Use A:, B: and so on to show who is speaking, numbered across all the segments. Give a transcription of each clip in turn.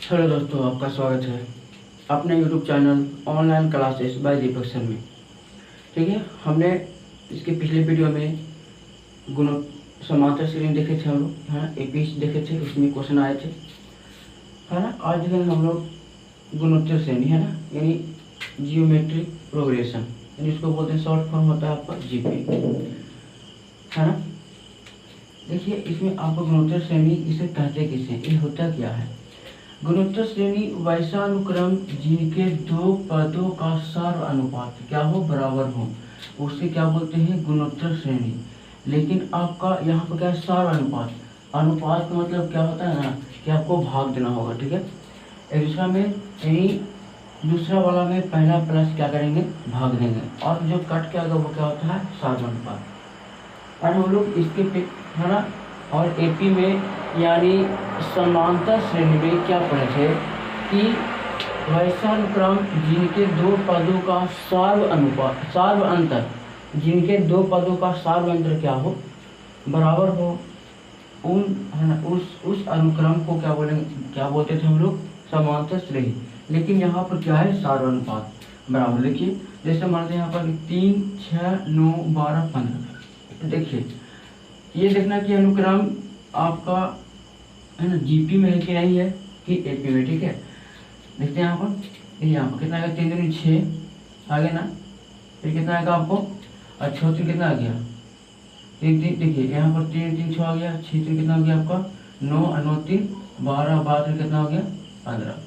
A: Hello दोस्तों, आपका स्वागत है अपने YouTube channel online classes bye दीपक सर में। ठीक है, हमने इसके पिछले वीडियो में गुणों समांतर श्रेणी देखे थे हम लोग, है ना। एपीस देखे थे, उसमें क्वेश्चन आए थे, है ना। आज देखेंगे हम लोग गुणोत्तर श्रेणी, है ना, यानी जियोमेट्रिक प्रोग्रेशन, यानी इसको बोलते हैं, शॉर्ट फॉर्म होता है आपका जीपी, है ना। देखिए, इसमें आपको गुणोत्तर श्रेणी इसे कहते किसे, ये होता क्या है। गुणोत्तर श्रेणी वैसा अनुक्रम जिनके दो पदों का सर्व अनुपात क्या हो, बराबर हो, उसे क्या बोलते हैं, गुणोत्तर श्रेणी। लेकिन आपका यहाँ पर क्या है, सर्व अनुपात। अनुपात का मतलब क्या होता है ना, कि आपको भाग देना होगा। ठीक है, एक दूसरा में, यानी दूसरा वाला में पहला प्लस क्या करेंगे, भाग देंगे, और जो कट के आगे वो क्या होता है, सर्व अनुपात। और हम लोग इसके है ना, और एपी में यानी समांतर श्रेणी में क्या पढ़े थे कि वैसा अनुक्रम जिनके दो पदों का सर्व अनुपात, सर्व अंतर, जिनके दो पदों का सर्व अंतर क्या हो, बराबर हो, उन, है ना, उस अनुक्रम को क्या बोलेंगे, क्या बोलते थे हम लोग, समांतर श्रेणी। लेकिन यहाँ पर क्या है, सर्व अनुपात बराबर। देखिए, जैसे मान यहाँ पर 3, 6, 9, 12, 15। देखिए, ये देखना कि अनुक्रम आपका, है ना, जीपी में है कि नहीं है, कि एपी में। ठीक है, देखते हैं यहाँ पर, यहाँ पर कितना आएगा, 3 दूनी 6 आ गया ना, फिर कितना आएगा आपको, अच्छा 3 कितना आ गया, 3 3, देखिए यहाँ पर 3 3 6 आ गया, 6 3 कितना हो गया आपका, 9 9 3 12 12 कितना हो गया, 15।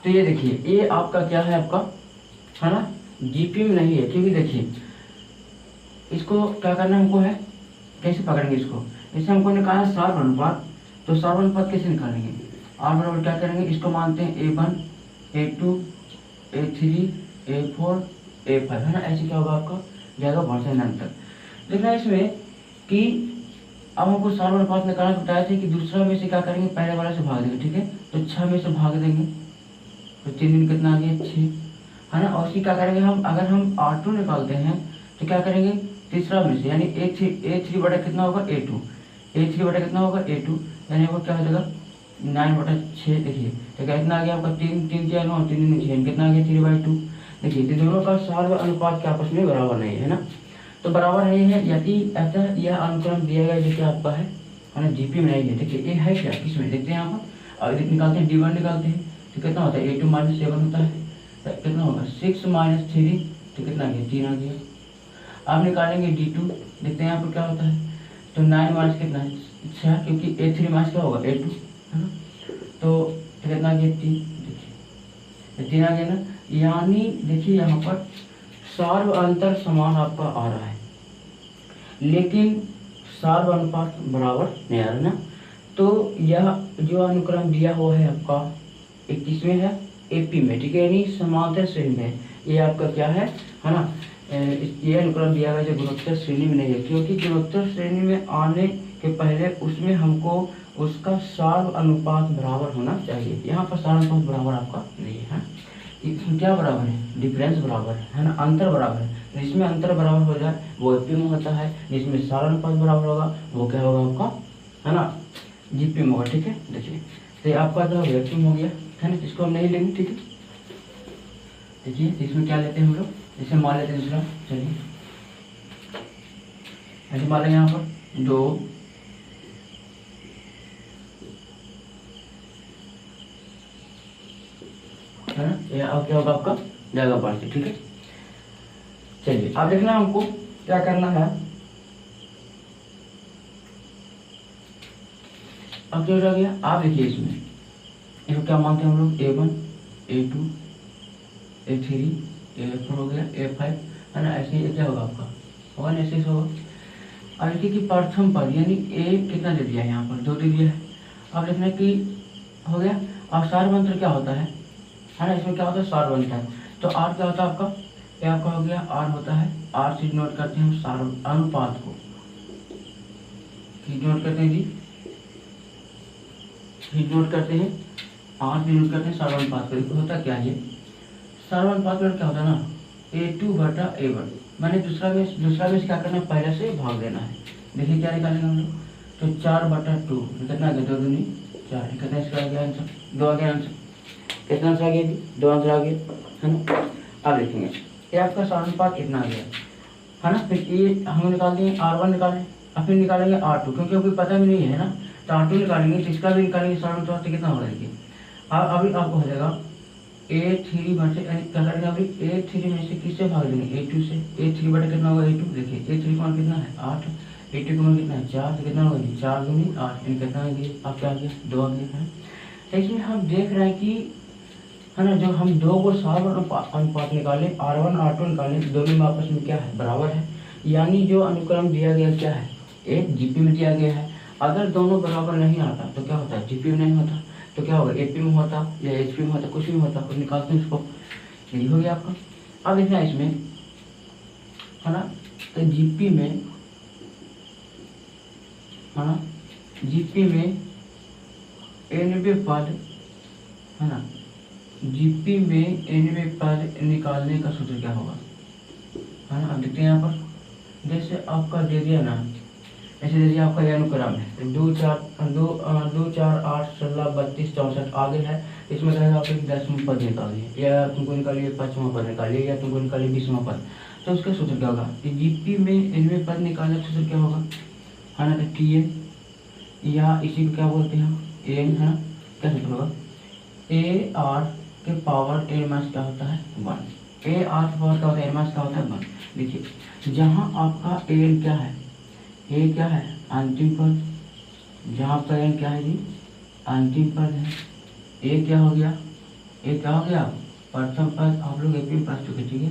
A: तो ये देखिए, ये आपका क्या है, आपका, है ना, जीपी में नहीं है, क्योंकि देखिए इसको क्या करना हमको है, कैसे पकड़ेंगे इसको, जैसे हमको निकाला सर्व अनुपात, तो सर्व अनुपात कैसे निकालेंगे, आर बराबर क्या करेंगे, इसको मानते हैं A1 A2 A3 A4 A5, है ना। ऐसे क्या होगा आपका, जाएगा बढ़ते अंतर। देखना इसमें कि अब हमको सर्व अनुपात निकालना बताया था कि दूसरा में से क्या करेंगे, पहले वाला से भाग देंगे। ठीक है, तो 6 में से भाग देंगे, तो 3 दिन कितना आ गया, 6, है ना। और इसी क्या करेंगे हम, अगर हम R2 निकालते हैं तो क्या करेंगे, तीसरा में से, यानी A3 बटा कितना होगा, A3 बटा कितना होगा, A2, यानी वो क्या हो जाएगा 9/6। देखिए, तो क्या कितना आ गया आपका, 3 3 क्या 9, 3 3 6, कितना आ गया 3/2। देखिए, तो दोनों का सर्व अनुपात के आपस में बराबर नहीं है ना, तो बराबर नहीं है यदि ऐसा यह अनुक्रम दिया गया जो कि आपका है ना, जीपी में नहीं है। देखिए, ये है क्या, इसमें देखते हैं यहाँ पर, और निकालते हैं, D1 निकालते हैं, तो कितना होता है, A2 - 7 होता है, तो कितना होगा 6 - 3, तो कितना आ गया, 3 आ गया। आप निकालेंगे D2, देखते हैं यहाँ पर क्या होता है, तो 9 - कितना है, 6, क्योंकि A3 - क्या होगा, A2, है ना, तो कितना आ गया, 3। देखिए, 3 आ गया ना, यानी देखिए यहाँ पर सर्व अंतर समान आपका आ रहा है, लेकिन सर्व अनुपात बराबर नहीं आ रहा ना। तो यह जो अनुक्रम दिया हुआ है आपका 21 में है, एपी में। ठीक है, यानी समांतर श्रेणी में, ये आपका क्या है ना, ये अनुक्रम दिया गया जो गुणोत्तर श्रेणी में नहीं है, क्योंकि गुणोत्तर श्रेणी में आने के पहले उसमें हमको उसका सर्व अनुपात बराबर होना चाहिए। यहाँ पर सर्व अनुपात बराबर आपका नहीं है, इसमें क्या बराबर है, डिफरेंस बराबर है ना, अंतर बराबर है। जिसमें अंतर बराबर हो जाए वो एपी में होता है, जिसमें सर्व अनुपात बराबर होगा वो क्या होगा आपका, है ना, जीपी में होगा। ठीक है, देखिए, तो आपका जो एपी में हो गया, है ना, इसको हम नहीं लेंगे। ठीक है, देखिए इसमें क्या लेते हैं हम लोग, जैसे मान लेते हैं दूसरा, चलिए ऐसे मान लेंगे यहाँ पर 2 है ना, ये अब क्या होगा आपका, जाएगा बढ़ के। ठीक है, चलिए अब देखना हमको क्या करना है, अब क्या हो गया, आप देखिए इसको क्या मानते हैं हम लोग, A1 A2 A3 A4 हो गया, A5, है ना। ऐसे ही क्या होगा आपका, होगा ना, ऐसे होगा। अब देखिए कि प्रथम पद यानी A कितना दे दिया है, यहाँ पर 2 दे दिया है। अब देखना कि हो गया, अब सर्व अंतर क्या होता है ना, इसमें क्या होता है, सर्व अंतर। तो R क्या होता है आपका, ये आपका हो गया, R होता है, R से नोट करते हैं हम सर्व अनुपात को, नोट करते हैं जी, नोट करते हैं, R भी नोट करते हैं सर्व अनुपात को। होता क्या है, सर्व अनुपात में क्या होता है ना, A2/A1, मैंने दूसरा में क्या करना है, पहले से भाग देना है। देखिए क्या निकालेंगे हम लोग, तो 4/2, कितना आ गया, 2 दूनी 4, कितना इसका आ गया आंसर, 2 आ गया आंसर। कितना आंसर आ गया जी, 2 आंसर आ गया, है ना। अब देखेंगे ये आपका समानुपात कितना आ गया, है ना। फिर ये हम निकाल दिए R1 निकालें, अब फिर निकालेंगे R2, क्योंकि अभी पता भी नहीं है ना, तो R2 निकालेंगे तो इसका भी निकालेंगे, समानुपात कितना होगा देखिए। अभी आपको हो जाएगा A3 में से, क्या करेंगे अभी A3 में से किससे भाग देंगे, A2 से। A3 बटे कितना होगा A2, देखिए A3 का मान कितना है 8, A2 का मान कितना है 4, तो कितना होगा जी 4 दूनी 8, यानी कितना आ गया आपका आ गया 2 आ गया है। इसमें हम देख रहे हैं कि, है ना, जो हम दो को सार अनुपात निकाले, R1 R2 निकाले, दोनों में आपस में क्या है बराबर है, यानी जो अनुक्रम दिया गया क्या है, एक जीपी में दिया गया है। अगर दोनों बराबर नहीं आता तो क्या होता है, जीपी में नहीं होता, तो क्या होगा एपी में होता या एचपी में होता, कुछ भी होता, और निकालते हैं उसको, यही हो गया आपका। अब देखना इसमें, है ना, तो जीपी में, है ना, जीपी में एनवे पद, है ना, जीपी में एनवे पद निकालने का सूत्र क्या होगा, है ना। अब देखते हैं यहाँ पर, जैसे आपका दे दिया ना, ऐसे दे दिया आपका यह अनुक्रम है 2 4 8 16 32 64 आगे है, इसमें कहेगा आपको 10वां पद निकालिए, या तुमको निकालिए 5वां पद निकालिए, या तुमको निकालिए 20वां पद, तो उसका सूत्र क्या होगा, जीपी में एनवे पद निकालने का सूत्र क्या होगा, है ना, तो टीएन, या इसी को क्या बोलते हैं हम एन, है ना, क्या सूत्र होगा, ए आर के पावर एन माइनस क्या होता है 1, ए आर के पावर क्या होता है एन माइनस क्या होता है 1। देखिए जहाँ आपका एन क्या है, ए क्या है अंतिम पद, जहाँ आपका एन क्या है जी अंतिम पद है, ए क्या हो गया, ए क्या हो गया प्रथम पद, आप लोग एपी में पढ़ चुके, ठीक है।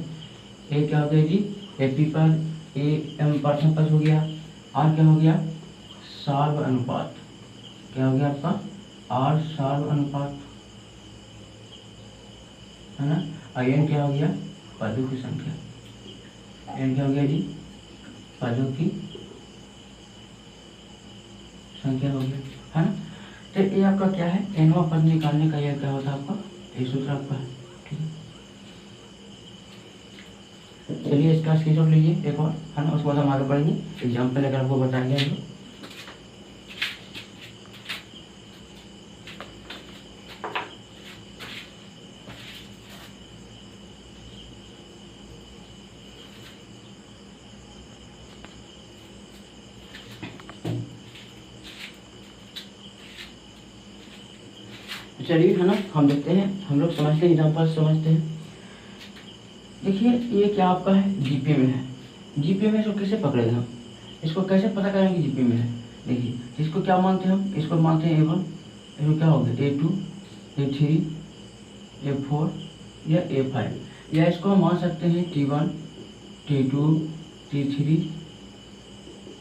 A: ए क्या हो गया जी एपी पद, ए प्रथम पद हो गया, आर क्या हो गया सार्व अनुपात, क्या हो गया आपका आर सार्व अनुपात, है ना। और एन क्या हो गया पदों की संख्या, एन क्या हो गया जी पदों की संख्या हो गया, है ना। तो ये आपका क्या है एनवा पद निकालने का यह क्या होता है आपका, ये सूत्र आपका है, ठीक है। चलिए इसका स्क्रीनशॉट लीजिए एक और, है ना, उसके बाद हम आगे बढ़ेंगे, एग्जाम्पल अगर आपको बताएंगे हम लोग। चलिए, है ना, हम देखते हैं, हम लोग समझते हैं, एग्जाम्पल समझते हैं। देखिए ये क्या आपका है जीपी में है, जीपी में इसको कैसे पकड़ेंगे हम, इसको कैसे पता करेंगे जीपी में है। देखिए इसको क्या मानते हैं हम, इसको मानते हैं A1, इसको क्या हो गया A2 A3 A4 या A5, या इसको हम मान सकते हैं T1 T2 T3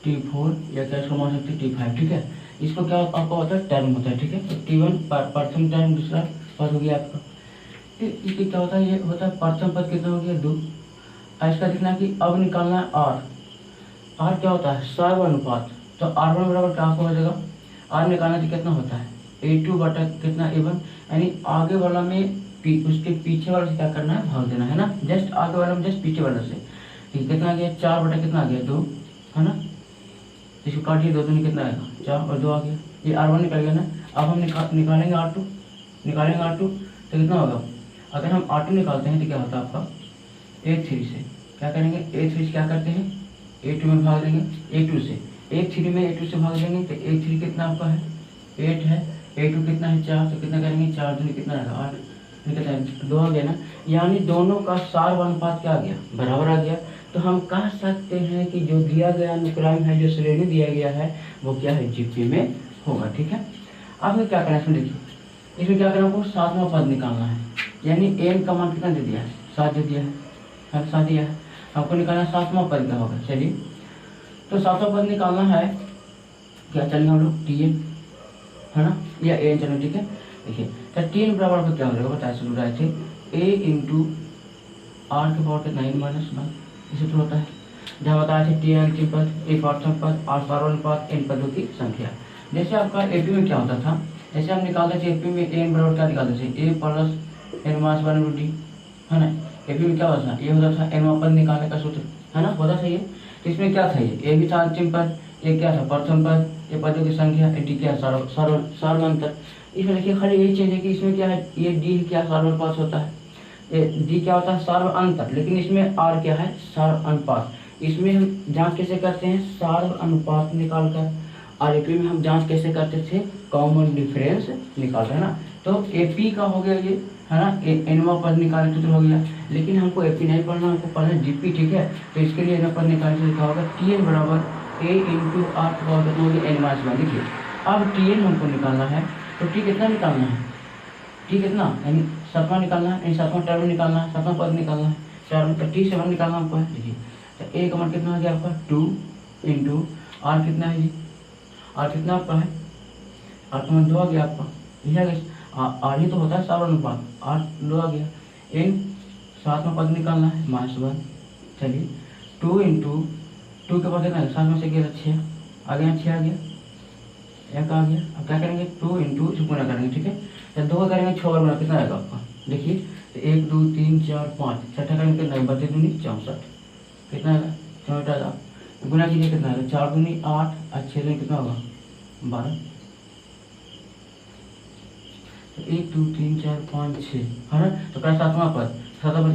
A: T4, या क्या इसको मान सकते हैं T5, ठीक है। इसको क्या आपका होता है टर्म होता है, ठीक है। तो T1 प्रथम टर्म, दूसरा पद हो गया आपका, इसके क्या होता है, ये होता है प्रथम पद कितना हो गया 2, और इसका दिखना कि अब निकालना है आर क्या होता है सार्व अनुपात, तो R1 बराबर क्या आपको हो जाएगा, आर निकालना तो कितना होता है A2 बटा कितना A1, यानी आगे वाला में उसके पीछे वाले से क्या करना है भाग देना, है ना, जस्ट आगे वाला में जस्ट पीछे वाले से, ठीक कितना आ गया 4 बटा कितना आ गया 2, है ना। इसको काटिए 2 दूनी कितना आएगा 4 और 2 आ गया, ये R1 निकल गया ना। अब हम निकालेंगे R2, तो कितना होगा, अगर हम R2 निकालते हैं तो क्या होता है आपका A3 से क्या करेंगे, A3 से क्या करते हैं A2 में भाग देंगे, A2 से A3 में A2 से भाग देंगे, तो A3 कितना आपका है 8 है, A2 कितना है 4, तो कितना करेंगे 4 दूनी कितना आएगा 8, कितना है 2 आ गया ना, यानी दोनों का सार्व अनुपात क्या आ गया बराबर आ गया। तो हम कह सकते हैं कि जो दिया गया अनुक्रम है, जो श्रेणी दिया गया है वो क्या है जीपी में होगा, ठीक है। अब क्या करना है इसमें, देखिए इसमें क्या करना है, आपको 7वां पद निकालना है, यानी एन का मान कितना दे दिया है 7 दे दिया है, 7 दिया है, आपको निकालना 7वां पद क्या होगा। चलिए तो 7वां पद निकालना है, क्या चलेंगे हम लोग टी एन, है ना, या एन चलो, ठीक है। देखिए तो टी एन बराबर का क्या हो जाएगा बताया शुरू रहे थे, ए इंटू आर के पावर कितना एन माइनस 1, इसे तो होता है जहाँ बताया थे टी अंतिम पद, ए प्रथम पद, आर सार्वनुपात, एन पदों की संख्या। जैसे आपका एपी में क्या होता था, जैसे हम निकालते थे एपी में एन बराबर क्या निकालते थे a plus n minus 1 into d, है ना। एपी में क्या होता था, ये होता था एनवां पद निकालने का सूत्र, है ना, होता था ये। तो इसमें क्या था, ये भी था अंतिम पद, ये क्या था प्रथम पद, ये पदों की संख्या, डी क्या सार्वंतर। इसमें देखिए खाली यही चीज़ है कि इसमें क्या है, ये डी क्या सार्वनुपात होता है, ये डी क्या होता है सार्वअंतर, लेकिन इसमें आर क्या है सार्वअनुपात। इसमें हम जांच कैसे करते हैं सार्वअनुपात निकाल कर, और एपी में हम जांच कैसे करते थे कॉमन डिफरेंस निकाल रहे हैं ना। तो एपी का हो गया ये है ना, एनवा पद निकालने सूत्र हो गया, लेकिन हमको एपी नहीं पढ़ना, हमको पढ़ना जीपी, ठीक है। तो इसके लिए एनवा पद निकालने से लिखा होगा टी एन बराबर ए इंटू आर कितना हो गया एन माइनस वन। देखिए अब टी एन हमको निकालना है, तो टी कितना निकालना है, टी कितना यानी सातवां निकालना है, यानी सातवां टर्म निकालना है, सातवां पद निकालना है, चार टी 7 निकालना हमको है। देखिए तो ए का मान कितना हो गया आपका 2 इंटू आर कितना है जी, आर कितना आपका है, आर का मान 2 आ गया आपका, यही आ गया। आर ही तो होता है सार्वनुपात, आर 2 आ गया। इन सातवां पद निकालना है -1। चलिए 2 इंटू 2 के बाद कितना है, 7 में से गया 6 आ गया, 6 आ गया, एक आ गया। अब क्या करेंगे 2 इंटू इसको गुना करेंगे, ठीक है। तो 2 का करेंगे 6 और गुना कितना आएगा आपका, देखिए तो 1 2 3 4 5 छठा करेंगे कितना, 32 दूनी 64 कितना आएगा 64। गुना कीजिए कितना आएगा, 4 दूनी 8 और 6 दूनी कितना होगा 12। तो 1 2 3 4 5 6 है ना। तो क्या सातवां पद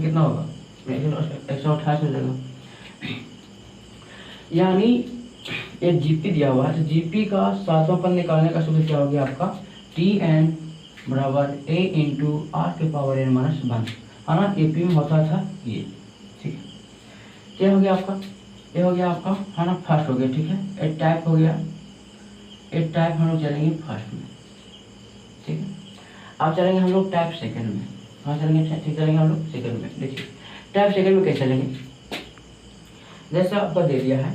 A: कितना होगा 128 हो जाएगा। यानी ये जीपी दिया हुआ है, तो जीपी का सातवां पद निकालने का सूत्र क्या हो गया आपका टी एन बराबर ए इंटू आर के पावर एन माइनस 1 है ना। एपी में होता था ये, ठीक है। क्या हो गया आपका, ये हो गया आपका है ना फर्स्ट हो गया, ठीक है। ए टाइप हो गया, ए टाइप हम लोग चलेंगे फर्स्ट में, ठीक है। अब चलेंगे हम लोग टाइप सेकंड में, हाँ चलेंगे, ठीक चलेंगे हम लोग सेकंड में। देखिए टाइप सेकंड में कैसे चलेंगे, जैसे आपको दे दिया है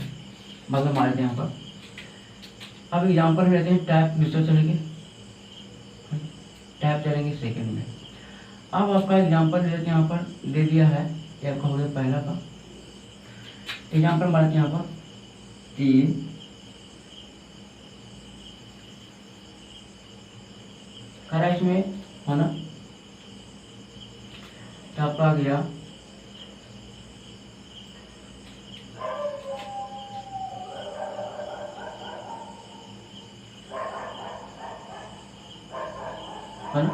A: मतलब मान लेते हैं यहाँ पर। अब एग्जाम्पल लेते हैं टाइप दूसरा चलेंगे, टाइप चलेंगे सेकंड में। अब आपका एग्जाम्पल लेते हैं, यहाँ पर दे दिया है ये आपका हो गया पहला का एग्जाम्पल, मान लेते हैं यहाँ पर 3 करा इसमें है ना। तो आपका आ गया है ना।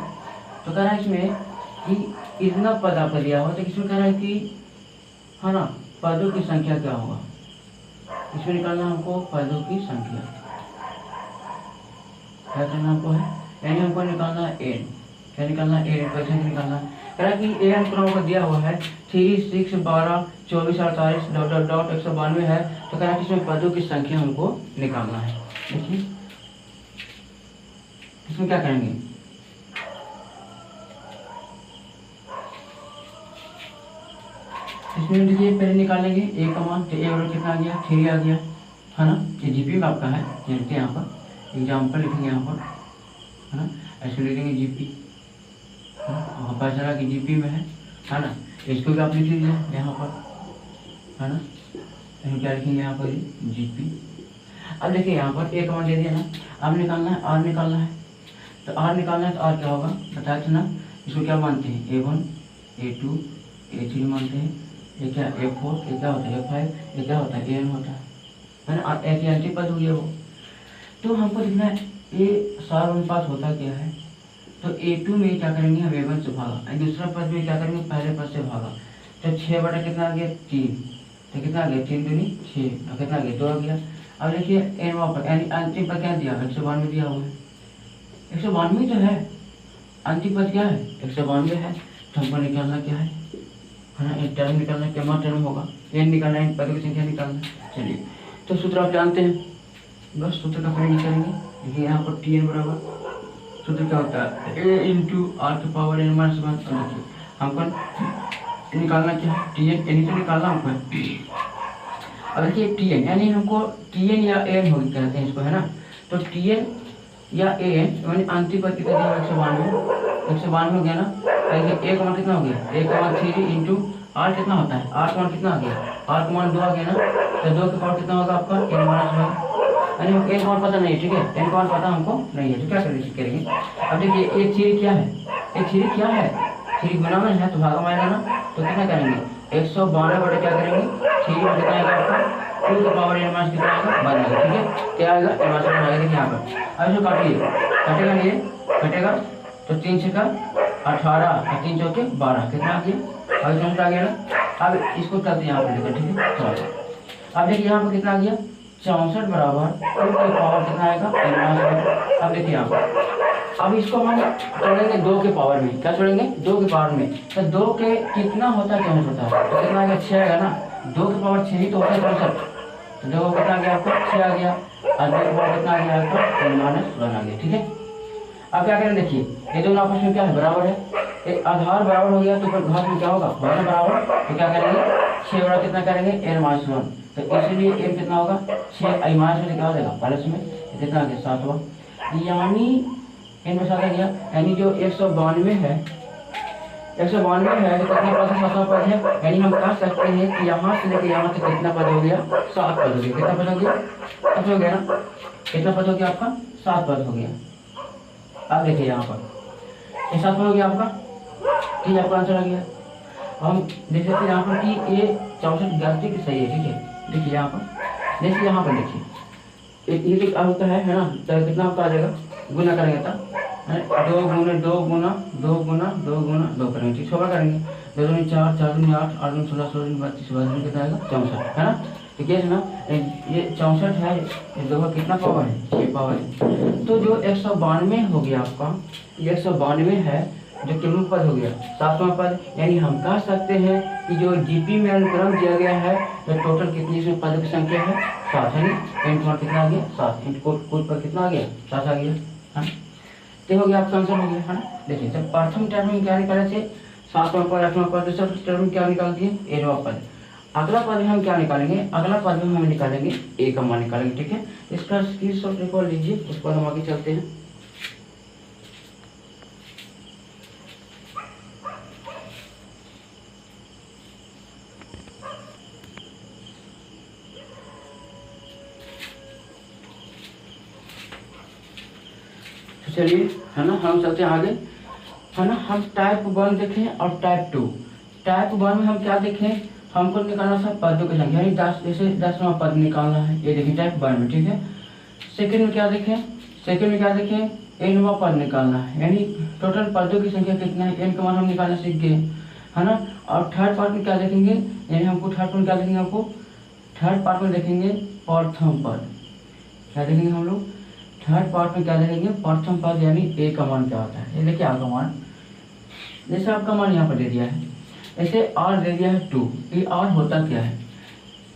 A: तो कह रहा है इसमें कि इतना पद आपका दिया हुआ, तो इसमें कह रहा है कि है ना पदों की संख्या क्या होगा, इसमें निकालना हमको पदों की संख्या, क्या करना हमको है, यानी हमको निकालना है एन, क्या निकालना है एन, पैसा निकालना है। कह रहा है कि एन हमको दिया हुआ है 3 6 12 24 48 डॉट डॉट 192 है। तो कह रहा है कि इसमें पदों की संख्या हमको निकालना है। देखिए इसमें क्या करेंगे, इसमें देखिए पहले निकालेंगे ए का मान, तो ए बराबर कितना आ गया 3 आ गया है ना। ये जीपी का आपका है, लिखते हैं यहाँ पर एग्जाम्पल लिखेंगे यहाँ पर है ना, ऐसे लिखेंगे जीपी है ना। वहाँ पता चला कि जीपी में है ना, इसको भी आप लिख लीजिए यहाँ पर है ना। तो क्या लिखेंगे यहाँ पर जीपी। अब देखिए यहाँ पर ए का मान दे दिया ना, अब निकालना है आर निकालना है। तो आर निकालना है तो आर क्या होगा बताया था ना, इसको क्या मानते हैं A1 A2 A3 मानते हैं, ये क्या A4, ये क्या होता है A5, ये क्या होता है AN होता है ना। एक एंटीपद हुए वो, तो हमको देखना है ये सार्वनुपात होता क्या है। तो A2 में क्या करेंगे हम A1 से भागा, दूसरा पद में क्या करेंगे पहले पद से भागा। तो 6 बटा कितना आ गया 3, तो कितना आ गया 3 दूनी 6 और कितना आ गया 2 आ गया। अब देखिए एन वहाँ पर यानी अंतिम पद क्या दिया 192 दिया हुआ है, 192 तो है, अंतिम पद क्या है 192 है। तो हमको निकालना क्या है ना, एक टर्म निकालना, क्या टर्म होगा एन निकालना है, पदों की संख्या निकालना। चलिए तो सूत्र आप जानते हैं, बस सूत्र का प्रयोग करेंगे। देखिए यहाँ पर टी एन बराबर सूत्र क्या होता है ए इंटू आर के पावर एन माइनस 1। देखिए हमको निकालना क्या है टी एन, यानी तो निकालना हमको है। अब देखिए टी एन यानी हमको टी एन या एन हो कहते हैं इसको है ना। तो टी एन या ए एन यानी अंतिम पद कितना दिया 192 हो गया ना। देखिए ए का मान कितना हो गया, ए का मान 3 इंटू आर कितना होता है, आर का मान कितना आ गया, आर का मान 2 आ गया ना। तो 2 के पावर कितना होगा आपका एन माइनस 1, यानी एन का मान पता नहीं, ठीक है, एन का मान पता हमको नहीं है। तो क्या करेंगे अब देखिए ये 3 क्या है, ये 3 क्या है 3 गुना में है तो भागा में आएगा ना। तो कितना करेंगे 192 बटे क्या करेंगे 3 में कितना आएगा आपका 2 के पावर n माइनस कितना आएगा 1 आएगा। ठीक है, क्या आएगा n माइनस 1 आएगा। देखिए यहाँ पर अब इसको काटिए, कटेगा नहीं, कटेगा तो 3 6 का 18 और 3 चौके 12 कितना आ गया, अब समझ आ गया ना। अब इसको करते यहाँ पर लेकर, ठीक है चलो। अब देखिए यहाँ पर कितना आ गया 64 बराबर 2 के पावर कितना आएगा n माइनस 1। अब देखिए यहाँ पर अब इसको हम छोड़ेंगे 2 के पावर में, क्या छोड़ेंगे 2 के पावर में, तो 2 के कितना होता है 64 होता है, तो कितना आएगा 6 आएगा ना, 2 के पावर 6 ही तो होता है 64, तो 2 कितना आ गया आपका 6 आ गया, और 2 के पावर कितना आ गया आपका n माइनस 1 आ गया। ठीक है, अब क्या करें, देखिए ये दोनों आपस में क्या है बराबर है, एक आधार बराबर हो गया तो फिर घात में क्या होगा होगा बराबर, तो क्या करेंगे 6 बड़ा कितना करेंगे n माइनस 1, तो इसलिए n कितना होगा 6 i माइनस में क्या हो जाएगा प्लस में कितना आ गया 7वां, यानी n में 7 आ गया, यानी जो 192 है 192 है तो कितना पद है 7वां पद है, यानी हम कह सकते हैं कि यहाँ से लेकर यहाँ तक कितना पद हो गया 7 पद हो गया, कितना पद हो गया 7 हो गया ना, कितना पद हो गया आपका 7 पद हो गया। अब देखिए यहाँ पर ये 7 पद हो गया आपका, ठीक है आपका आंसर आ गया। हम देख सकते हैं यहाँ पर कि ये 64 गलती की सही है। ठीक है, देखिए यहाँ पर जैसे यहाँ पर देखिए ये क्या होता है ना, तो कितना आपका आ जाएगा गुना करेंगे तो 2 गुना 2 गुना 2 गुना 2 गुना 2 करेंगे, ठीक 6 करेंगे, 2 दूनी 4 4 दूनी 8 8 दूनी 16 16 दूनी 32 32 कितना आएगा 64 है ना, तो कैसे ना ये 64 है, ये 2 का कितना पावर है 6 पावर है, तो जो 192 हो गया आपका, ये 192 है जो कितना पद हो गया 7वां पद, यानी हम कह सकते हैं कि जो जीपी में अनुक्रम दिया गया है तो टोटल कितनी इसमें पदों की संख्या है 7 है ना, इंटू में कितना आ गया 7 इंटू कोड पर कितना आ गया 7 आ गया, हाँ तो हो गया आपका आंसर हो गया है ना। देखिए जब प्रथम टर्म में क्या निकाले थे 7वां पद 8वां पद, दूसरा टर्म में क्या निकाल दिए 1वां पद, अगला पद में हम क्या निकालेंगे, अगला पद में हम निकालेंगे ए का मान निकालेंगे। ठीक है, इसका स्क्रीनशॉट रिकॉर्ड लीजिए, उसके बाद हम आगे चलते हैं। चलिए है ना, हम चलते हैं आगे है ना। हम टाइप 1 देखें और टाइप 2। टाइप 1 में हम क्या देखें, हमको निकालना था पदों की संख्या, यानी 10 जैसे 10वां पद निकालना है, ये देखें टाइप 1 में। ठीक है, सेकंड में क्या देखें, सेकंड में क्या देखें nवां पद निकालना है, यानी टोटल पदों की संख्या कितना है n का मान हम निकालना सीख गए है ना। और थर्ड पार्ट में क्या देखेंगे, यानी हमको थर्ड पार्ट में क्या देखेंगे, आपको थर्ड पार्ट में देखेंगे प्रथम पद, क्या देखेंगे हम लोग थर्ड पार्ट में क्या देखेंगे प्रथम पद, यानी ए का मान क्या होता है, ये देखिए आ का मान, जैसे आपका मान यहाँ पर दे दिया है, ऐसे आर दे दिया है 2, ये आर होता क्या है,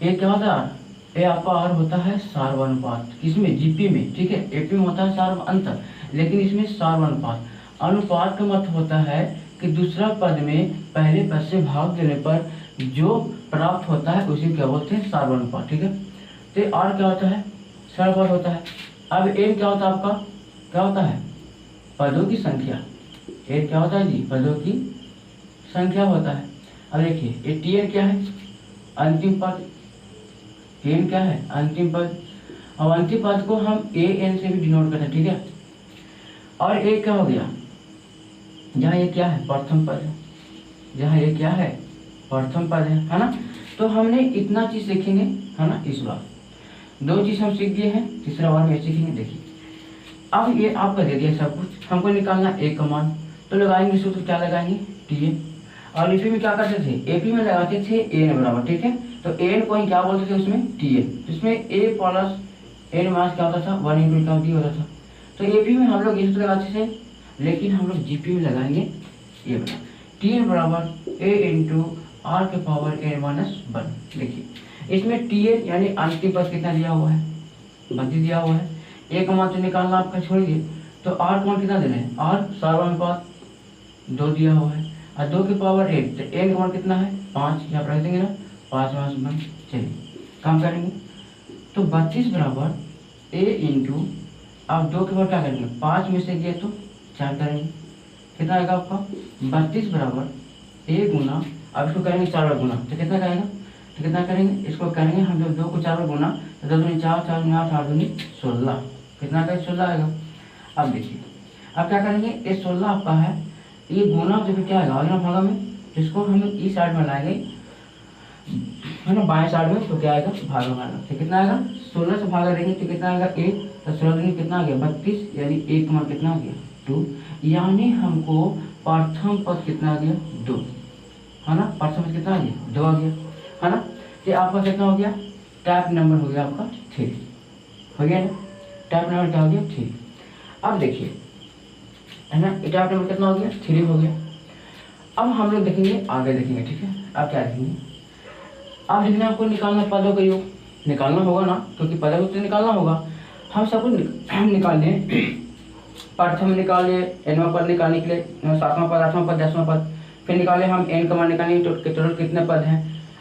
A: ये क्या होता है ये आपका आर होता है सार्वनुपात, किसमें जीपी में। ठीक है, एपी में होता है सार्व अंतर, लेकिन इसमें सार्वनुपात, अनुपात का मतलब होता है कि दूसरा पद में पहले पद से भाग देने पर जो प्राप्त होता है उसी क्या बोलते हैं सार्वनुपात। ठीक है, तो आर क्या होता है सार्वनुपात होता है। अब एन क्या होता है आपका, क्या होता है पदों की संख्या, एन क्या होता है जी पदों की संख्या होता है। अब देखिए ये टी एन क्या है अंतिम पद, एन क्या है अंतिम पद, और अंतिम पद को हम ए एन से भी डिनोट करते हैं। ठीक है, और ए क्या हो गया, जहाँ ये क्या है प्रथम पद है, जहाँ ये क्या है प्रथम पद है ना। तो हमने इतना चीज सीखेंगे है ना, इस बार 2 चीज हम सीख गए हैं, तीसरा बार में सीखेंगे। देखिए अब ये आपका दे दिया सब कुछ, हमको निकालना ए का मान, तो लगाएंगे सूत्र क्या लगाएंगे टी एन, और एपी में क्या करते थे एपी में लगाते थे एन बराबर। ठीक है, तो एन को ही क्या बोलते थे उसमें टी एन, जिसमें ए प्लस एन मास क्या होता था 1 इंटू क्या डी होता था। तो एपी में हम लोग ये सूत्र लगाते थे, लेकिन हम लोग जीपी में लगाएंगे ये बराबर टी एन बराबर ए इंटू आर के पावर एन माइनस 1। देखिए इसमें टी एन यानी अंतिम पद कितना दिया हुआ है 32 दिया हुआ है, ए का मान तो निकालना आपका छोड़िए, तो आर का मान कितना देना है आर सार्वनुपात 2 दिया हुआ है, और 2 की पावर 8, तो एन का मान कितना है 5, यहाँ पर रख देंगे ना 5 माइनस 1। चलिए काम करेंगे, तो 32 बराबर ए इंटू, अब 2 के पावर क्या करेंगे 5 में से दिए तो 4 करेंगे, कितना आएगा आपका 32 बराबर ए गुना, अब इसको करेंगे 4 बार गुना, तो कितना करेंगे, तो कितना करेंगे इसको करेंगे हम जब 2 को 4 बार गुना, तो 2 दूनी 4 4 दूनी 8 8 दूनी 16, कितना का 16 आएगा। अब देखिए अब क्या करेंगे, ये 16 आपका है, ये गुना जब क्या आएगा आगे भागा में, इसको हम इस साइड में लाएंगे है ना, बाएं साइड में, तो क्या आएगा भागा मारना, तो कितना आएगा 16 से भागा देंगे तो कितना आएगा 1, तो 16 देंगे कितना आ गया 32, यानी 1 मान कितना आ गया 2, यानी हमको प्रथम पद कितना आ गया 2, है ना, प्रथम पद कितना आ गया 2 आ गया, है ना। तो आपका कितना हो गया, टाइप नंबर हो गया आपका 3, हो गया ना, टाइप नंबर क्या हो गया 3। अब देखिए, है ना, टाइप नंबर कितना हो गया 3 हो गया। अब हम लोग देखेंगे, आगे देखेंगे, ठीक है। अब क्या देखेंगे, अब देखना आपको निकालना पदों का योग निकालना होगा ना, क्योंकि पदों को तो निकालना होगा। हम सबको निकाल लें, प्रथम निकाले, एनवां पद निकालने के लिए 7वां पद, 8वां पद, 10वां पद, फिर निकाले हम एन का मान निकालने के टोटल कितने पद हैं।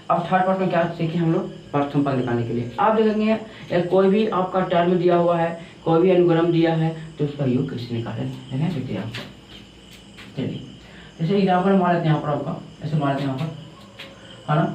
A: अब थर्ड पार्ट में क्या सीखे हम लोग, प्रथम पद निकालने के लिए। आप देखेंगे कोई भी आपका टर्म दिया हुआ है, कोई भी अनुक्रम दिया है, तो उसका योग कैसे निकालें, देखिए आप। चलिए जैसे एग्जाम्पल मान लेते हैं यहाँ पर आपका, ऐसे मान लेते हैं यहाँ पर, है ना,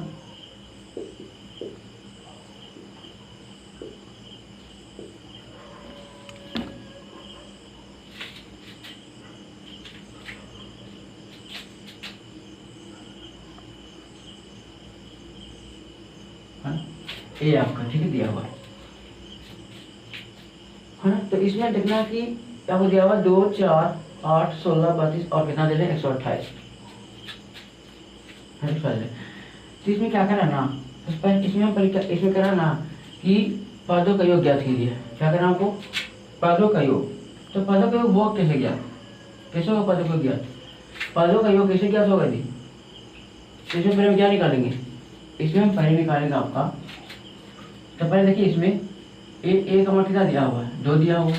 A: ये आपका ठीक है दिया हुआ है ना। तो इसमें देखना कि क्या हो दिया हुआ 2, 4, 8, 16, 32 और कितना दे रहे 128, तो इसमें क्या करा ना, इसमें हम इसमें करा ना कि पदों का योग ज्ञात कीजिए। क्या करना आपको, पदों का योग, तो पदों का योग वो कैसे ज्ञात, कैसे होगा पदों का ज्ञात, पदों का योग कैसे ज्ञात होगा जी। इसमें पहले हम क्या निकालेंगे, इसमें हम पहले निकालेंगे आपका, तो पहले देखिए इसमें ए का मान कितना दिया हुआ है 2 दिया हुआ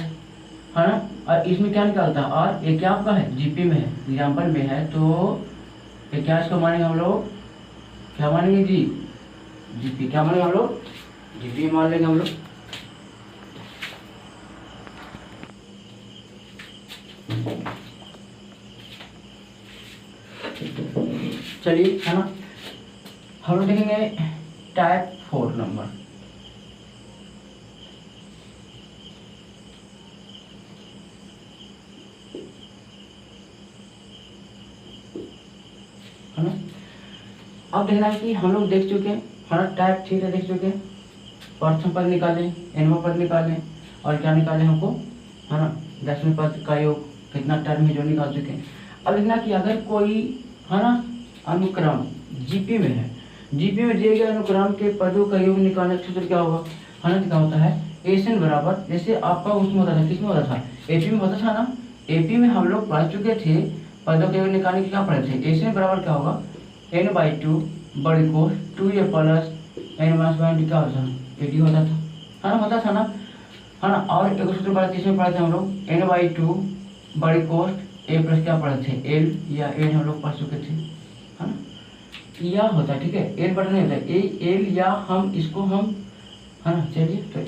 A: है ना। और इसमें क्या निकालता है, और ये क्या आपका है जीपी में है, एग्जाम्पल में है, तो ये क्या इसको मानेंगे हम लोग, क्या मानेंगे जी, जीपी क्या मानेंगे हम लोग, जीपी मान लेंगे हम लोग। चलिए, है ना, हम लोग देखेंगे टाइप 4 नंबर, है ना। अब देखना है कि हम लोग देख चुके हैं, है ना, टाइप 3 देख चुके हैं, प्रथम पद निकालें, एनवां पद निकालें, और क्या निकालें हमको, है ना, 10वें पद का योग कितना टर्म है जो निकाल चुके हैं। अब देखना कि अगर कोई, है ना, अनुक्रम जीपी में है, जीपी में दिए गए अनुक्रम के पदों का योग निकालने का सूत्र क्या होगा, है ना, क्या होता है एसन बराबर, जैसे आपका उसमें होता था, किसमें होता था, एपी में होता था ना। एपी में हम लोग पढ़ चुके थे, पदों का योग निकालने के क्या पढ़े थे, एसन बराबर क्या होगा n/2 बड़ी कोस 2a प्लस n-1 क्या होता है 80 होता था, है ना, होता था ना, है ना। और एक सूत्र पढ़े थे, इसमें पढ़े थे हम लोग n/2 बड़ी कोस्ट a प्लस क्या पढ़े थे l या n, हम लोग पढ़ चुके थे, है ना, या होता है, ठीक है, l बटन नहीं होता है l, या हम इसको हम, है ना, चलिए तो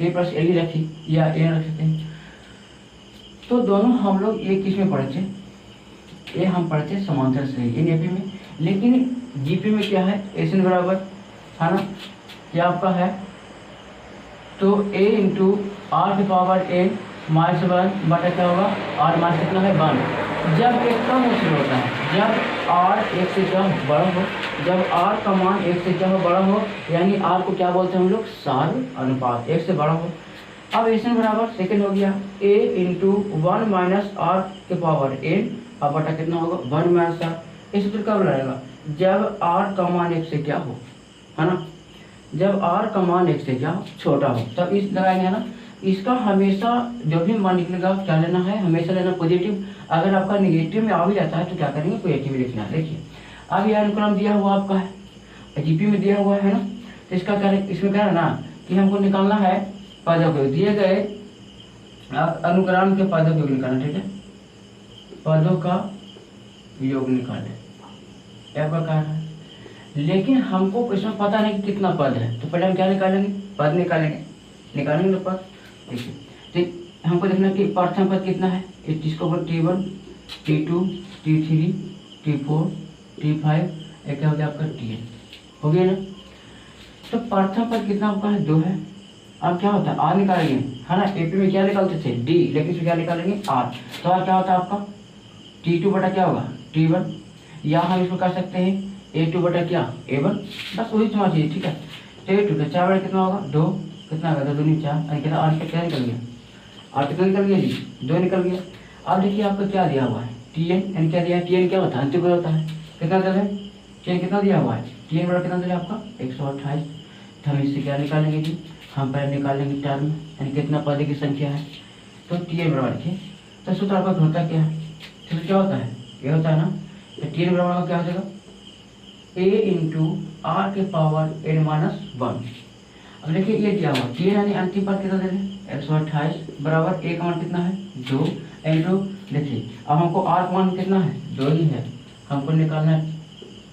A: a प्लस l ही रखी या n रख सकते हैं। तो दोनों हम लोग एक किस में पढ़े थे, ये हम पढ़े थे समांतर श्रेणी इन एपी में, लेकिन जीपी में क्या है एसन बराबर, है ना, क्या आपका है, तो a इंटू आर की पावर n माइनस 1 बटा क्या होगा r माइनस कितना है 1। जब एक कम उचित होता है, जब r 1 से क्या बड़ा हो, जब r का मान 1 से क्या हो बड़ा हो, यानी r को क्या बोलते हैं हम लोग सार अनुपात 1 से बड़ा हो। अब एसन बराबर सेकंड हो गया a इंटू 1 माइनस r के पावर n, अब बटा कितना होगा 1 माइनस r। इस सूत्र कब रहेगा, जब r का मान 1 से क्या हो, है ना, जब r का मान 1 से क्या छोटा हो, तब इस लगाएंगे, है ना। इसका हमेशा जो भी मान निकलेगा क्या लेना है, हमेशा लेना पॉजिटिव। अगर आपका निगेटिव में आ भी जाता है तो क्या करेंगे पॉजिटिव में लिखना है। देखिए अब यह अनुक्रम दिया हुआ आपका है, जीपी में दिया हुआ है ना, तो इसका क्या, इसमें क्या है ना कि हमको निकालना है पदों को, दिए गए अनुक्रम के पदों को निकालना, ठीक है, पदों का योग निकालें, यह प्रकार है। लेकिन हमको इसमें पता नहीं कि कितना पद है, तो पहले हम क्या निकालेंगे, पद निकालेंगे तो पद। देखिए तो हमको देखना कि प्रथम पद कितना है, इसको बोल T1, T2, T3, T4, T5, एक क्या हो गया आपका Tn, हो गया ना। तो प्रथम पद कितना आपका है 2 है। अब क्या होता है r निकालेंगे, है ना, एपी में क्या निकालते थे d, लेकिन इसमें क्या निकालेंगे r, तो r क्या होता है आपका T2 बटा क्या होगा T1, या हम इसको कर सकते हैं A2 बटा क्या A1, बस वही तुम्हारा चीज़, ठीक है। तो A2 का 4 बटा कितना होगा 2, कितना होगा 2 दूनी 4, यानी कितना आठ का क्या निकल गया, आठ कितना निकल गया जी 2 निकल गया। अब देखिए आपका क्या दिया हुआ है Tn, यानी क्या दिया है Tn क्या होता है अंतिम होता है, कितना दल है Tn कितना दिया हुआ है Tn बड़ा कितना दल है आपका 128। तो हम इससे क्या निकालेंगे जी, हम पहले निकालेंगे टर्म, यानी कितना पद की संख्या है। तो Tn बराबर लिखिए, तो सूत्र आपका होता क्या है, सूत्र क्या होता है ये होता है ना, तो Tn बराबर क्या हो जाएगा a इंटू आर के पावर n-1। अब देखिए ये दिया हुआ Tn यानी अंतिम पद कितना दे रहे हैं 128 बराबर a का मान कितना है 2 इंटू, देखिए अब हमको r का मान कितना है 2 ही है, हमको निकालना है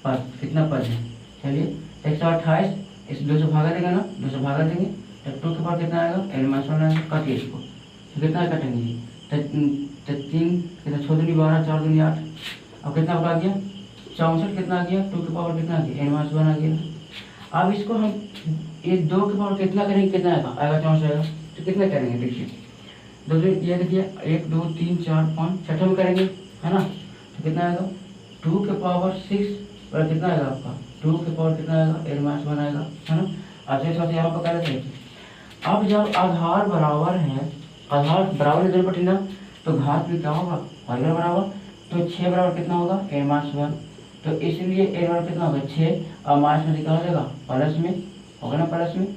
A: पद कितना पद है, चलिए 128 इस 2 से भागा देंगे ना, 2 से भागा देंगे तो 2 के पावर कितना आएगा n-1 आएगा, काटिए इसको तो कितना काटेंगे जी, तो 3 कितना 6 दूनी 12 4 दूनी 8, अब कितना आ गया 64, कितना आ गया 2 के पावर कितना आ गया n-1 आ गया। अब इसको हम ये 2 के पावर कितना करेंगे, कितना आएगा 64 आएगा, तो कितना करेंगे देखिए 2 ये देखिए 1 2 3 4 5 छठे में करेंगे है ना, तो कितना आएगा 2 के पावर 6 और कितना आएगा आपका 2 के पावर कितना आएगा n-1 आएगा, है ना। अच्छा थोड़ा सा यहाँ पर कर देते, अब जब आधार बराबर है, आधार बराबर इधर पर ना, तो घात भी क्या होगा वर्ग बराबर, तो 6 बराबर कितना होगा n-1, तो इसलिए n बराबर कितना होगा 6 और माइनस में क्या हो जाएगा प्लस में, होगा ना प्लस में,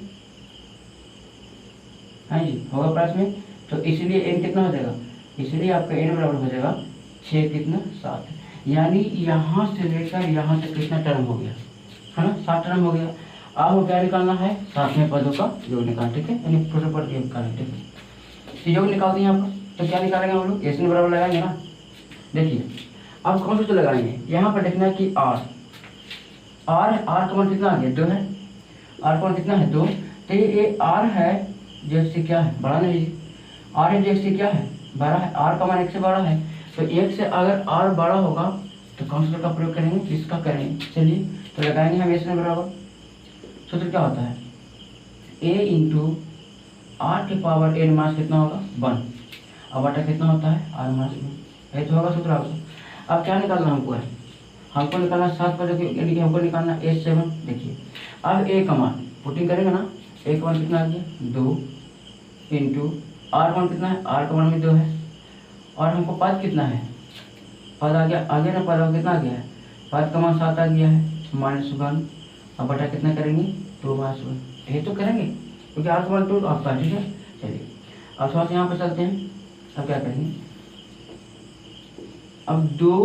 A: हाँ जी होगा प्लस में, तो इसलिए n कितना हो जाएगा, इसलिए आपका n बराबर हो जाएगा 6 कितना 7, यानी यहाँ से लेकर यहाँ तक कितना टर्म हो गया है ना 7 टर्म हो गया। अब क्या निकालना है सातवें पदों का योग निकाल, ठीक है, यानी पूरे पद योग निकालें, ठीक है। तो योग निकालते हैं आपका, तो क्या निकालेंगे हम लोग एस बराबर लगाएंगे ना, देखिए अब कौन सा तो लगाएंगे, यहाँ पर देखना है कि r का मान कितना आ गया 2 है, r का मान कितना है 2, तो ये r है जो x से क्या है बड़ा नहीं, r है जो x से क्या है बड़ा है, r का मान 1 से बड़ा है, तो 1 से अगर r बड़ा होगा तो कौन सा का प्रयोग करेंगे, किसका करेंगे, चलिए तो लगाएंगे हम इसमें बराबर, सूत्र क्या होता है a इंटू आर के पावर n- कितना होगा 1, अब बटा कितना होता है r-1, ये तो होगा सूत्र आपका। अब क्या निकालना हमको है, हमको निकालना 7 पद, यानी कि हमको निकालना a7, देखिए अब a का मान पुटिंग करेंगे ना, a का मान कितना आ गया 2 इंटू आर का मान कितना है, r का मान भी 2 है, और हमको पद कितना है, पद आ गया आगे ना, पद कितना आ गया है, पद का मान 7 आ गया है -1, अब बटा कितना करेंगे 2-1, ये तो करेंगे क्योंकि r का मान 2 आपका, ठीक है। चलिए अब थोड़ा सा यहाँ पर चलते हैं, अब क्या करेंगे, अब 2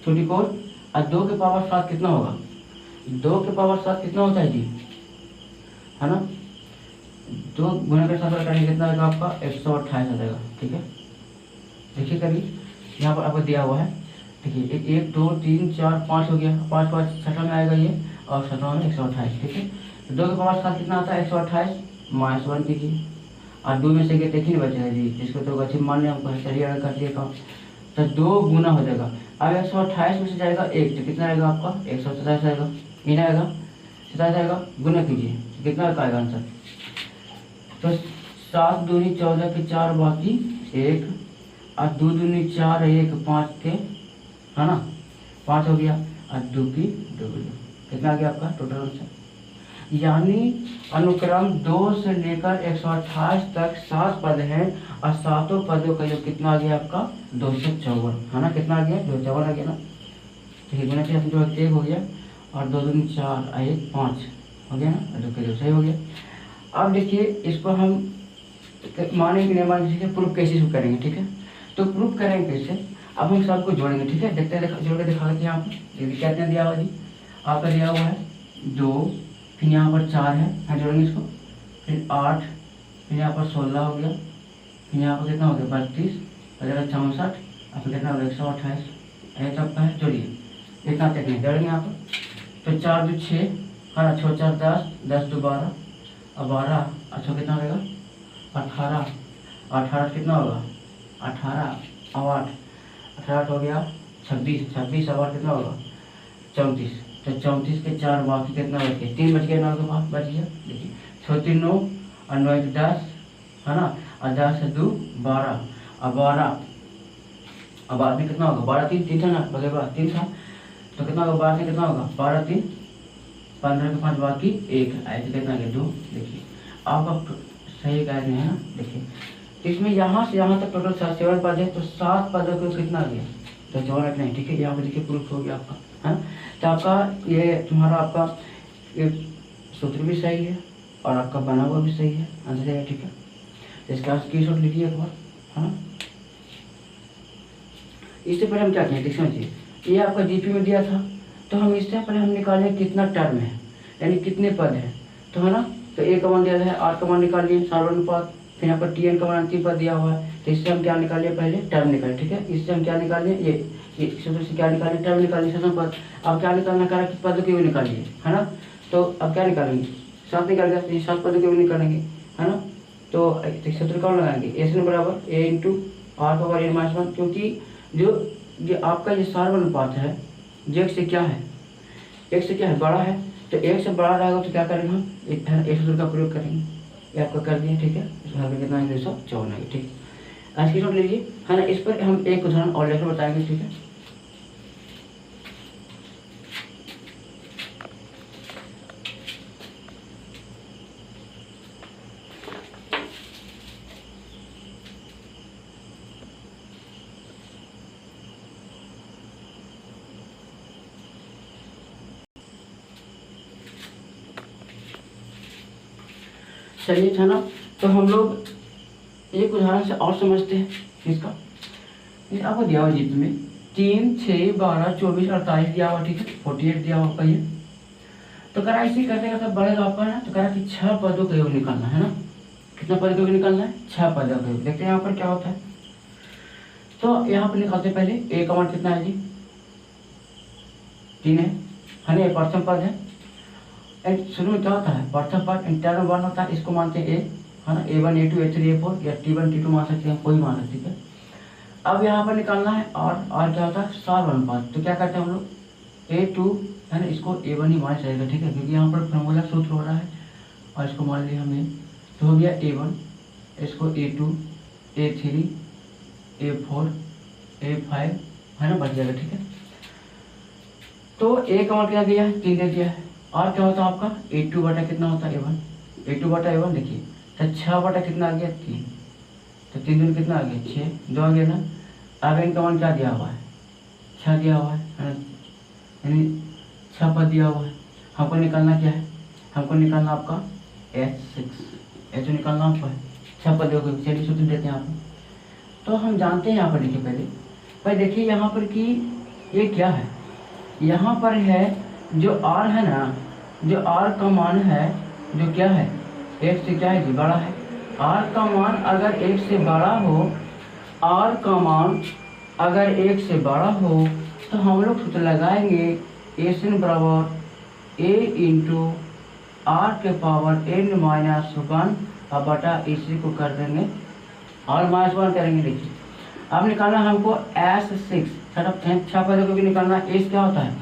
A: छोटी कोट और 2 के पावर 7 कितना होगा, 2 के पावर 7 कितना होता है जी, है ना, 2 गुना के 7 करेंगे कितना आएगा आपका 128 आ जाएगा, ठीक है। देखिए करिए यहाँ पर आपको दिया हुआ है, देखिए 1 2 3 4 5 हो गया, 5 5 छठा में आएगा ये, और छठा में 128, ठीक है। तो 2 के पावर 7 कितना आता है 128 -1 कीजिए, और 2 में से एक देखिए नहीं बचेगा जी, इसको तो अच्छी मान लिया हमको, चलिए अगर कर दिए काम, तो 2 गुना हो जाएगा, अब 128 में से जाएगा 1 तो कितना आएगा आपका 127 आएगा, इन आएगा 27 आएगा, गुना कीजिए कितना आएगा आंसर, तो 7 दूनी 14 के 4 बाकी 1, और 2 दूनी 4 1 5 के, है ना 5 हो गया, और 2 की 2 कितना आ गया आपका टोटल आंसर, यानी अनुक्रम 2 से लेकर 128 तक 7 पद हैं, और 7 पदों का जो कितना आ गया आपका 254, है ना, कितना आ गया 254 आ गया ना, ठीक है, गुना जो 1 हो गया, और 2 दूनी 4 1 5 हो गया ना, 2 के 2 सही हो गया। अब देखिए इसको हम माने कि नहीं माने, ठीक है, प्रूफ कैसे करेंगे, ठीक है, तो प्रूफ करेंगे कैसे, अब हम सबको जोड़ेंगे, ठीक है, देखते हैं जोड़ के दिखा देते हैं यहाँ पर, देखिए क्या दिया हुआ जी, आपका दिया हुआ है 2, फिर यहाँ पर 4 है, जोड़ेंगे इसको, फिर 8, फिर यहाँ पर 16 हो गया, फिर यहाँ पर कितना हो गया 32, और 64, और फिर कितना हो गया 128, ऐसा आपका है, जोड़िए इतना तक नहीं जोड़ेंगे यहाँ पर, तो 4 2 6, है ना, 6 4 10, 10 2 12, और 12 अच्छा कितना रहेगा 18, 18 कितना होगा 18 और 8 18 हो गया 26, 26 और 8 कितना होगा 34, तो 34 के 4 बाकी कितना बच गया 3 बच गया, 9 के पास बच गया, देखिए 6 3 9 और 9 1 10, है ना, और 10 से 2 12, और 12 अब बाद में कितना होगा 12 3 3 था ना, बगैर 3 था, तो तो कितना होगा, 12 से कितना होगा, 12 3 15 के 5 बाकी 1, ऐसे कितना है 2। देखिए आपका सही कह रहे हैं ना। देखिए इसमें यहाँ से यहाँ तक टोटल 7 पद है, तो 7 पदों को कितना आ गया, तो 54 रखना है। ठीक है, यहाँ पर देखिए प्रूफ हो गया आपका, है ना। तो आपका ये तुम्हारा आपका ये सूत्र भी सही है और आपका बना हुआ भी सही है, आंसर है। ठीक है, तो इसका स्क्रीनशॉट लीजिए एक बार, है ना। इससे पहले हम क्या किए, ठीक समझिए, ये आपका जीपी में दिया था, तो हम इससे पहले हम निकाले कितना टर्म है, यानी कितने पद है, तो है ना। तो ए का मान दिया है, आर का मान निकाल लिए, सार्वनुपात, फिर यहाँ पर टी एन का मान अंतिम पद दिया हुआ है, तो इससे हम क्या निकालिए, पहले टर्म निकालिए। ठीक है, इससे हम क्या निकालिए, ये सूत्र से क्या निकालिए, टर्म निकालिए, सम पद। अब क्या निकालना करा कि पद के भी निकालिए, है ना। तो अब क्या निकालेंगे, 7 निकाल गया, तो 7 पद के भी निकालेंगे, है ना। तो सूत्र कौन लगाएंगे, एस एन बराबर a into r power n minus 1, क्योंकि जो आपका ये सार्वनुपात है जो एक से क्या है, एक से क्या है, बड़ा है, तो एक से बड़ा रहेगा तो क्या करेंगे हम, एक सूत्र का प्रयोग करेंगे। ये आपका कर दिए। ठीक है, इसमें हमें कितना है, 254 है। ठीक, आज की नोट लीजिए, है ना। इस पर हम एक उदाहरण और लेकर बताएंगे। ठीक है, चलिए था ना। तो हम लोग एक उदाहरण से और समझते हैं इसका। आपको दिया हुआ जीपी में 3 6 12 24 48 दिया हुआ। ठीक है, 48 दिया हुआ ये। तो करा इसी करते करते बढ़ेगा आपका ना, तो करा कि 6 पदों का योग निकालना है ना। कितना पद का योग निकालना है, 6 पदों का योग। देखते हैं यहाँ पर क्या होता है। तो यहाँ पर निकालते पहले ए का मान कितना है जी, 3 है ना। ये प्रथम पद है, शुरू में क्या होता है, प्रथम पद इंटरनल वन होता है, इसको मानते हैं ए, है ना। A1 A2 A3 A4 या T1 T2 मान सकते हैं, कोई मान सकते हैं। अब यहाँ पर निकालना है और क्या होता है, सार्वनुपात। तो क्या करते हैं हम लोग, A2 है ना, इसको A1 ही मान चाहिए। ठीक है, क्योंकि यहाँ पर फॉर्मूला सूत्र हो रहा है, और इसको मान लिया हमने, तो हो गया A1, इसको A2 A3 A4 A5, है ना, बच जाएगा। ठीक है, तो A का मान क्या दिया है, 3 दे दिया है। और क्या होता है आपका A2 बटा कितना होता है, A1, A2 बटा A1 देखिए, तो 6 बटा कितना आ गया, 3, तो 3 दूनी कितना आ गया, 6, 2 आ गया ना। अब इनका मान क्या दिया हुआ है, 6 दिया हुआ है ना, यानी 6 पद दिया हुआ है। हमको निकालना क्या है, हमको निकालना आपका H6, H निकालना आपको है, 6 पद हो गए। चलिए सूत्र देते हैं आपको। तो हम जानते हैं, यहाँ पर देखिए पहले देखिए यहाँ पर कि ये क्या है, यहाँ पर है जो R है ना, जो R का मान है, जो क्या है, 1 से क्या है जी, बड़ा है। R का मान अगर 1 से बड़ा हो, R का मान अगर 1 से बड़ा हो, तो हम लोग सूत्र लगाएंगे एन बराबर A इंटू आर के पावर n माइनस 1 और बटा इसी को कर देंगे और -1 करेंगे। देखिए अब निकालना हमको S6, 6 पदों को भी निकालना। एस क्या होता है,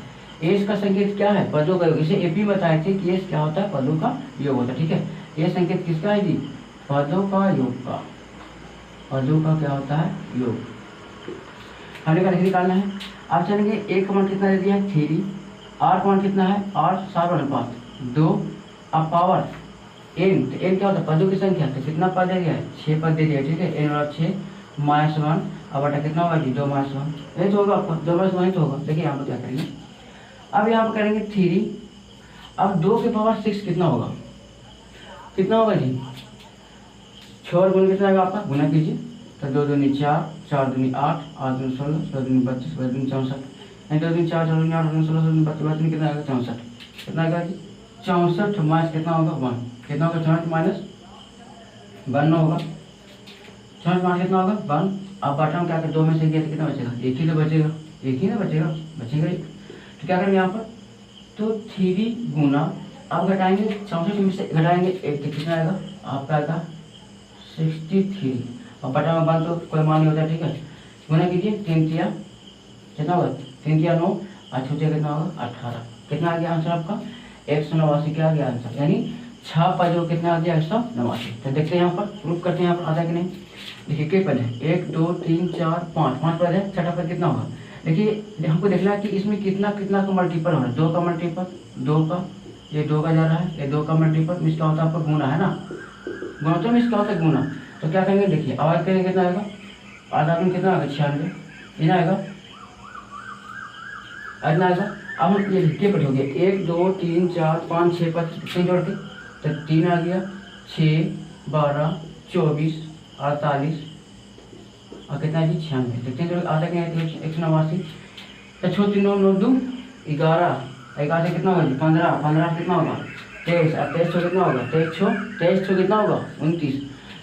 A: एस का संकेत क्या है, पदों का योग। इसे एपी बताए थे कि एस क्या होता है, पदों का योग होता है। ठीक है, ये संकेत किसका है जी, पदों का योग का, पदों का क्या होता है, योग। हमने का निकालना है। अब चलेंगे, एक का मान कितना दे दिया है, 3, आर का मान कितना है, आर सार्वनुपात 2, अब पावर एन, तो एन क्या होता है, पदों की संख्या, तो कितना पद दे दिया है, 6 पद दे दिया। ठीक है, एन और 6 -1, अब बटा कितना होगा जी, 2 -1, ये तो होगा आपका 2 -1 ही तो होगा। देखिए यहाँ पर क्या करेंगे, अब यहाँ पर करेंगे 3, अब 2 के पावर 6 कितना होगा, कितना होगा जी, 6 और गुना कितना आएगा आपका, गुना कीजिए, तो 2 दूनी 4, 4 दूनी 8, 8 दूनी 16, 16 दूनी 32, 22 दूनी 64, 2 दूनी 4, 4 दूनी 8, 8 दूनी 16, 16 दूनी 32, 22 दूनी कितना आएगा, 64, कितना आएगा जी, 64 माइनस कितना होगा, 1, कितना होगा, 64 माइनस 1 होगा, 64 माइनस कितना होगा, 1। अब बटा में क्या कर, 2 में से गया तो कितना बचेगा, एक ही तो बचेगा, एक ही ना बचेगा, बचेगा एक। तो क्या करेंगे यहाँ पर, तो 3 गुना, अब घटाएंगे 64 में से घटाएंगे 1, तो कितना आएगा आपका, आएगा 63, और बटा में 1 तो कोई मान नहीं होता। ठीक है, गुना कीजिए, 3 तिया कितना होगा, 3 तिया 9, और छूटिया कितना होगा, 18, कितना आ गया आंसर आपका, 189 क्या आ गया आंसर, यानी 6 पदों कितना आ गया, 189। तो देखते हैं यहाँ पर, प्रूफ करते हैं यहाँ पर आता कि नहीं। देखिए कितने पद है, 1 2 3 4 5 पद है, छठा पद कितना होगा, देखिए हमको देखना है कि इसमें कितना कितना का मल्टीपल हो रहा है। 2 का मल्टीपल, 2 का, ये 2 का जा रहा है, ये 2 का मल्टीपल, इसका होता है आपका गुना, है ना, गुणोत्तर में इसका होता है गुना। तो क्या करेंगे, देखिए आवाज करेंगे कितना आएगा, आधा में कितना आएगा 96, इतना आएगा, इतना आएगा। अब हम ये लिख पट हो गया 1 2 3 4 5 6 5 जोड़ के, तो 3 आ गया, 6 12 24 48 और कितना जी 96, तो 3 जोड़ आधा क्या है 189, तो 6 3 9 2 11, 11 से कितना होगा जी 15, 15 से कितना होगा 23, और 23 छो कितना होगा 23 छो कितना होगा 29,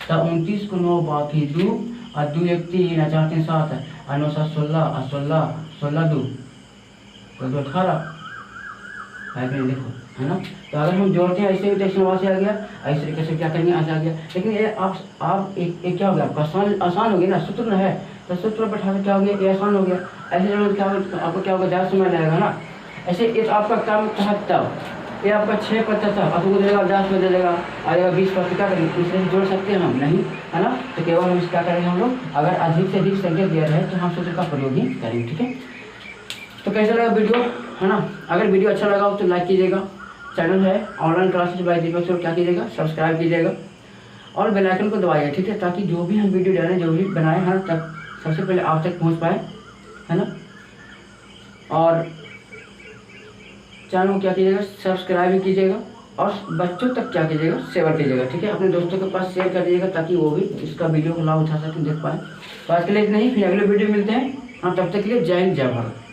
A: तो 29 को 9 बाकी 2 और 2 1 3 और 4 3 7 है, और 9 7 16 और 16 16 2 तो 18 है कि नहीं, देखो है ना। तो अगर हम जोड़ते हैं ऐसे, तो 189 आ गया, ऐसे तरीके से क्या करेंगे ऐसे आ गया। लेकिन ये आप एक क्या हो गया आपका आसान हो गया ना, सूत्र है, तो सूत्र बैठा के क्या हो गया, ये आसान हो गया। ऐसे जरूर क्या होगा आपको, क्या होगा ज़्यादा समय लगेगा ना। ऐसे ये आपका काम 73, ये आपका 6 75 आपको दे देगा, 10 में दे देगा, आएगा 20 पर, क्या करेंगे इससे जोड़ सकते हैं हम नहीं, है ना। तो केवल हम क्या करेंगे हम लोग, अगर अधिक से अधिक संख्या दिया रहे तो हम सूत्र का प्रयोग ही करेंगे, ठीक है। तो कैसा लगा वीडियो, है ना। अगर वीडियो अच्छा लगा हो तो लाइक कीजिएगा, चैनल है ऑनलाइन क्लासेज बाय दीपक सर, क्या कीजिएगा सब्सक्राइब कीजिएगा और बेल आइकन को दबाइए, ठीक है, ताकि जो भी हम वीडियो डालें, जो भी बनाए हैं तक सबसे पहले आप तक पहुंच पाए, है ना। और चैनल को क्या कीजिएगा सब्सक्राइब भी कीजिएगा और बच्चों तक क्या कीजिएगा शेयर कीजिएगा, ठीक है, अपने दोस्तों के पास शेयर कर दीजिएगा ताकि वो भी इसका वीडियो का लाभ उठा सकें, देख पाए। तो आज के लिए इतना ही, फिर अगले वीडियो मिलते हैं। हाँ, तब तक के लिए जय हिंद जय भारत।